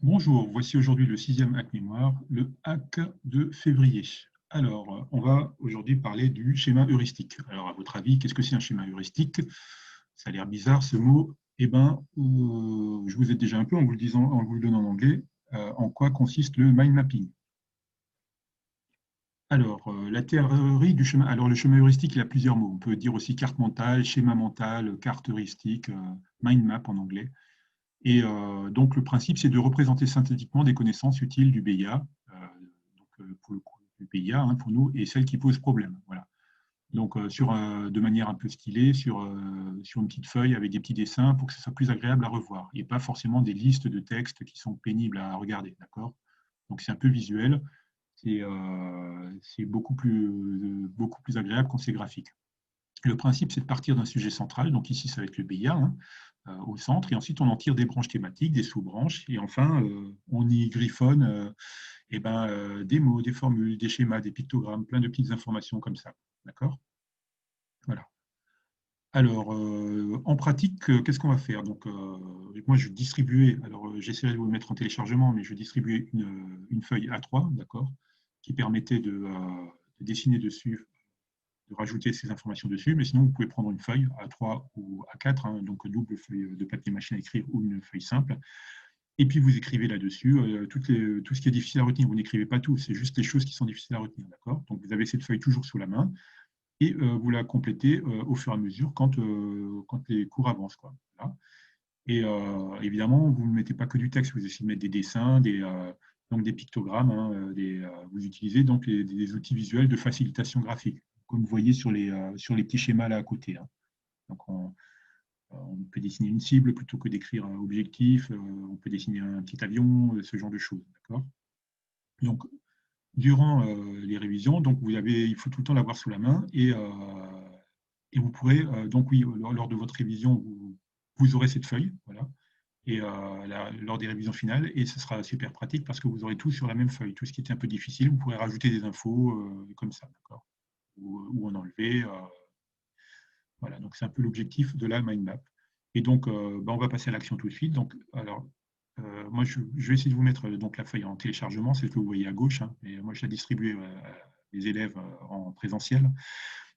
Bonjour, voici aujourd'hui le sixième hack mémoire, le hack de février. Alors, on va aujourd'hui parler du schéma heuristique. Alors, à votre avis, qu'est-ce que c'est un schéma heuristique? Ça a l'air bizarre ce mot. Eh bien, je vous aide déjà un peu en vous le disant, en vous le donnant en anglais. En quoi consiste le mind mapping? Alors, la théorie du chemin. Alors, le chemin heuristique, il a plusieurs mots. On peut dire aussi carte mentale, schéma mental, carte heuristique, mind map en anglais. Et donc, le principe, c'est de représenter synthétiquement des connaissances utiles du BIA, pour le coup, du BIA, hein, pour nous, et celles qui posent problème. Voilà. Donc, de manière un peu stylée, sur une petite feuille avec des petits dessins pour que ce soit plus agréable à revoir et pas forcément des listes de textes qui sont pénibles à regarder. D'accord. Donc, c'est un peu visuel, c'est beaucoup plus agréable quand c'est graphique. Le principe, c'est de partir d'un sujet central, donc ici, ça va être le BIA, hein, au centre, et ensuite, on en tire des branches thématiques, des sous-branches, et enfin, on y griffonne des mots, des formules, des schémas, des pictogrammes, plein de petites informations comme ça. D'accord. Voilà. Alors, en pratique, qu'est-ce qu'on va faire? Donc, moi, je vais distribuer, alors j'essaierai de vous le mettre en téléchargement, mais je vais distribuer une feuille A3, d'accord, qui permettait de dessiner dessus, de rajouter ces informations dessus, mais sinon vous pouvez prendre une feuille A3 ou A4, hein, donc double feuille de papier machine à écrire ou une feuille simple, et puis vous écrivez là-dessus tout ce qui est difficile à retenir. Vous n'écrivez pas tout, c'est juste les choses qui sont difficiles à retenir, d'accord. Donc vous avez cette feuille toujours sous la main, et vous la complétez au fur et à mesure quand les cours avancent, quoi. Voilà. Et évidemment, vous ne mettez pas que du texte, vous essayez de mettre des dessins, donc des pictogrammes, hein, vous utilisez donc des outils visuels de facilitation graphique, comme vous voyez sur les petits schémas là à côté, hein. Donc on peut dessiner une cible plutôt que d'écrire un objectif, on peut dessiner un petit avion, ce genre de choses. D'accord. Donc, durant les révisions, donc il faut tout le temps l'avoir sous la main et vous pourrez, donc oui, lors de votre révision, vous aurez cette feuille, voilà, et lors des révisions finales, et ce sera super pratique parce que vous aurez tout sur la même feuille. Tout ce qui était un peu difficile, vous pourrez rajouter des infos comme ça, d'accord, ou en enlever. Voilà, donc c'est un peu l'objectif de la mind map. Et donc, on va passer à l'action tout de suite. Donc, alors, moi, je vais essayer de vous mettre donc la feuille en téléchargement, celle que vous voyez à gauche, hein, et moi, je la distribue à les élèves en présentiel.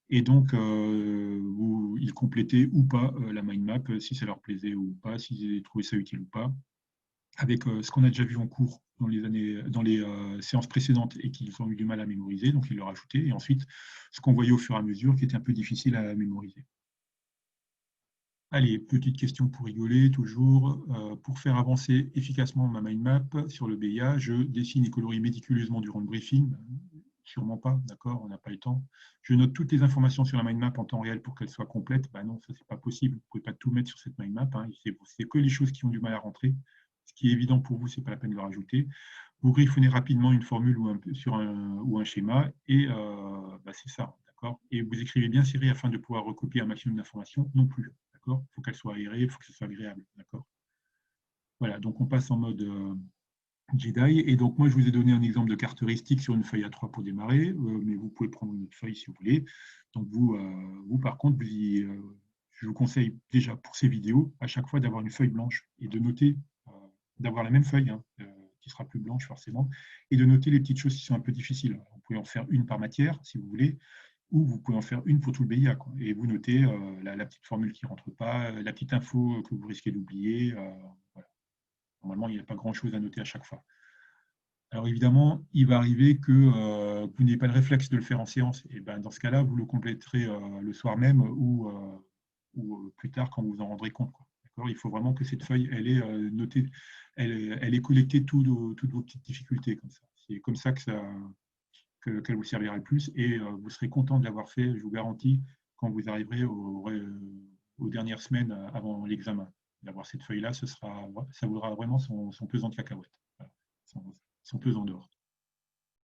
Et donc, ils complétaient ou pas la mind map, si ça leur plaisait ou pas, s'ils trouvaient ça utile ou pas, avec ce qu'on a déjà vu en cours dans les séances précédentes et qu'ils ont eu du mal à mémoriser, donc ils le rajoutaient, et ensuite ce qu'on voyait au fur et à mesure qui était un peu difficile à mémoriser. Allez, petite question pour rigoler, toujours. Pour faire avancer efficacement ma mind map sur le BIA, je dessine et colorie méticuleusement durant le briefing. Sûrement pas, d'accord, on n'a pas le temps. Je note toutes les informations sur la mind map en temps réel pour qu'elle soit complète. Ben non, ça c'est pas possible. Vous ne pouvez pas tout mettre sur cette mind map, hein. C'est que les choses qui ont du mal à rentrer. Ce qui est évident pour vous, c'est pas la peine de le rajouter. Vous griffonnez rapidement une formule ou un schéma et c'est ça, d'accord. Et vous écrivez bien serré afin de pouvoir recopier un maximum d'informations non plus, d'accord. Il faut qu'elle soit aérée, il faut que ce soit agréable, d'accord. Voilà, donc on passe en mode Jedi. Et donc moi, je vous ai donné un exemple de carte heuristique sur une feuille A3 pour démarrer, mais vous pouvez prendre une autre feuille si vous voulez. Donc vous par contre, je vous conseille déjà pour ces vidéos, à chaque fois d'avoir une feuille blanche et de noter, d'avoir la même feuille, hein, qui sera plus blanche forcément, et de noter les petites choses qui sont un peu difficiles. Vous pouvez en faire une par matière si vous voulez, ou vous pouvez en faire une pour tout le BIA, quoi. Et vous notez la petite formule qui ne rentre pas, la petite info que vous risquez d'oublier. Voilà. Normalement, il n'y a pas grand-chose à noter à chaque fois. Alors évidemment, il va arriver que vous n'ayez pas le réflexe de le faire en séance. Et ben, dans ce cas-là, vous le compléterez le soir même ou plus tard quand vous vous en rendrez compte, quoi. D'accord. Il faut vraiment que cette feuille, elle est notée, elle est collectée toutes vos petites difficultés comme ça. C'est comme ça qu'elle vous servira le plus et vous serez content de l'avoir fait, je vous garantis, quand vous arriverez aux dernières semaines avant l'examen. D'avoir cette feuille-là, ça vaudra vraiment son pesant de cacahuètes. Voilà. Son pesant d'or.